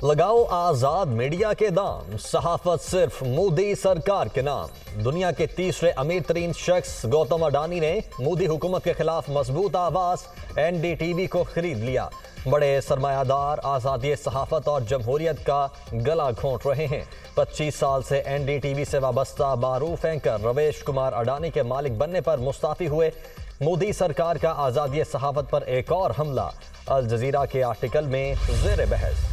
लगाओ आजाद मीडिया के दाम, सहाफत सिर्फ मोदी सरकार के नाम। दुनिया के तीसरे अमीर तरीन शख्स गौतम अडानी ने मोदी हुकूमत के खिलाफ मजबूत आवाज एनडीटीवी को खरीद लिया। बड़े सरमायादार आज़ादी सहाफत और जमहूरियत का गला घोंट रहे हैं। 25 साल से एनडीटीवी से वाबस्ता मारूफ एंकर रवेश कुमार अडानी के मालिक बनने पर मुस्ताफी हुए। मोदी सरकार का आज़ादी सहाफत पर एक और हमला। अल जजीरा के आर्टिकल में ज़ेर बहस।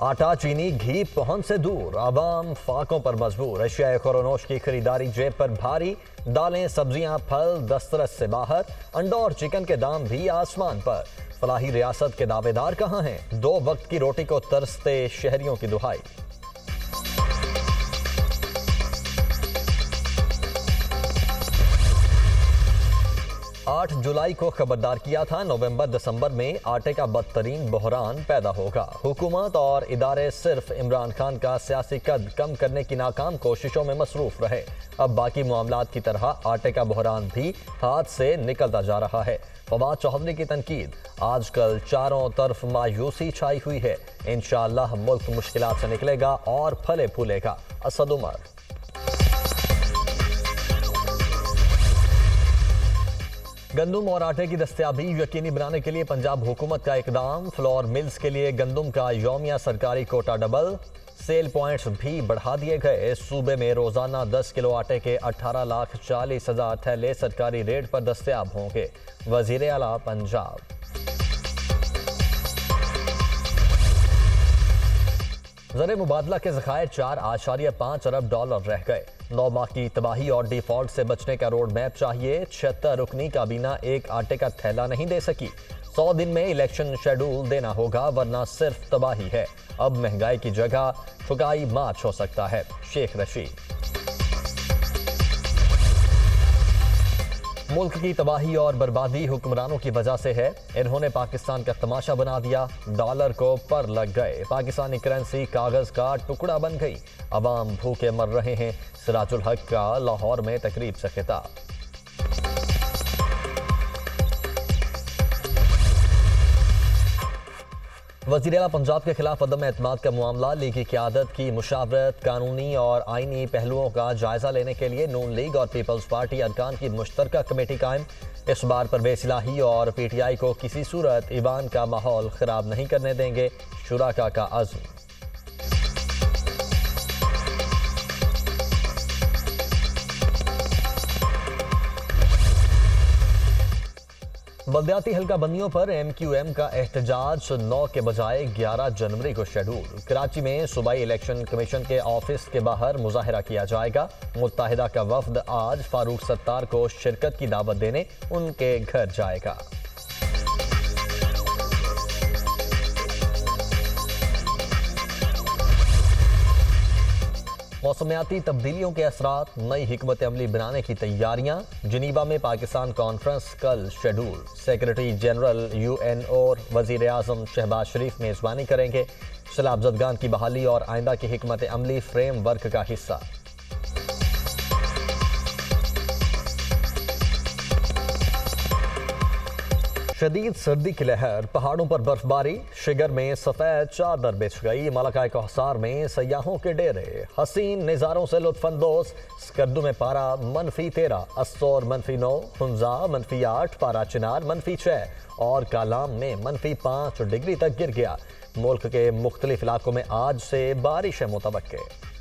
आटा, चीनी, घी पहुंच से दूर, आवाम फाकों पर मजबूर। अशियाए खुरोनोश की खरीदारी जेब पर भारी। दालें, सब्जियां, फल दस्तरस से बाहर। अंडा और चिकन के दाम भी आसमान पर। फलाही रियासत के दावेदार कहां हैं? 2 वक्त की रोटी को तरसते शहरियों की दुहाई। 8 जुलाई को खबरदार किया था, नवंबर-दिसंबर में आटे का बदतरीन बहरान पैदा होगा। हुकूमत और इदारे सिर्फ इमरान खान का सियासी कद कम करने की नाकाम कोशिशों में मसरूफ रहे। अब बाकी मामलात की तरह आटे का बहरान भी हाथ से निकलता जा रहा है। फवाद चौधरी की तनकीद। आजकल चारों तरफ मायूसी छाई हुई है। इंशाअल्लाह मुल्क मुश्किलात से निकलेगा और फले फूलेगा। असद उमर। गंदम और आटे की दस्तयाबी यकीनी बनाने के लिए पंजाब हुकूमत का इकदाम। फ्लोर मिल्स के लिए गंदम का यौमिया सरकारी कोटा डबल। सेल पॉइंट्स भी बढ़ा दिए गए। इस सूबे में रोजाना 10 किलो आटे के 18,40,000 थैले सरकारी रेट पर दस्तयाब होंगे। वजीर आला पंजाब। ज़र मुबादला के ज़खायर 4.5 अरब डॉलर रह गए। 9 माह की तबाही और डिफॉल्ट से बचने का रोड मैप चाहिए। 76 रुकनी काबीना एक आटे का थैला नहीं दे सकी। 100 दिन में इलेक्शन शेड्यूल देना होगा, वरना सिर्फ तबाही है। अब महंगाई की जगह ठुकाई मार्च हो सकता है। शेख रशीद। मुल्क की तबाही और बर्बादी हुक्मरानों की वजह से है। इन्होंने पाकिस्तान का तमाशा बना दिया। डॉलर को पर लग गए। पाकिस्तानी करेंसी कागज का टुकड़ा बन गई। अवाम भूखे मर रहे हैं। सिराजुल हक का लाहौर में तकरीब से खिताब। वज़ीर आला पंजाब के खिलाफ अदम एतमाद का मामला। लीगी क़यादत की मुशावरत, कानूनी और आईनी पहलुओं का जायजा लेने के लिए नून लीग और पीपल्स पार्टी अरकान की मुश्तरका कमेटी कायम। इस बार परवेज़ इलाही और पीटीआई को किसी सूरत ईवान का माहौल खराब नहीं करने देंगे। शुराका का अज़्म। बल्दियाती हल्का बंदियों पर MQM का एहतजाज 9 के बजाय 11 जनवरी को शेड्यूल। कराची में सूबाई इलेक्शन कमीशन के ऑफिस के बाहर मुजाहिरा किया जाएगा। मुत्तहिदा का वफद आज फारूक सत्तार को शिरकत की दावत देने उनके घर जाएगा। मौसमियाती तब्दीलियों के असरात, नई हिकमत अमली बनाने की तैयारियां। जिनीवा में पाकिस्तान कॉन्फ्रेंस कल शेड्यूल। सेक्रेटरी जनरल UN और वजीर आजम शहबाज शरीफ मेजबानी करेंगे। सैलाब ज़दगान की बहाली और आइंदा की हिकमत अमली फ्रेम वर्क का हिस्सा। शदीद सर्दी की लहर, पहाड़ों पर बर्फबारी। शिगर में सफेद चादर बिछ गई। मलका कोहसार में सयाहों के डेरे। हसीन नज़ारों से लुत्फानंदोज। स्कर्दू में पारा -13, अस्सोर -9, हुंजा -8, पारा चिनार -6 और कालाम में -5 डिग्री तक गिर गया। मुल्क के मुख्तलिफ इलाकों में आज से बारिश है मुतवक्के।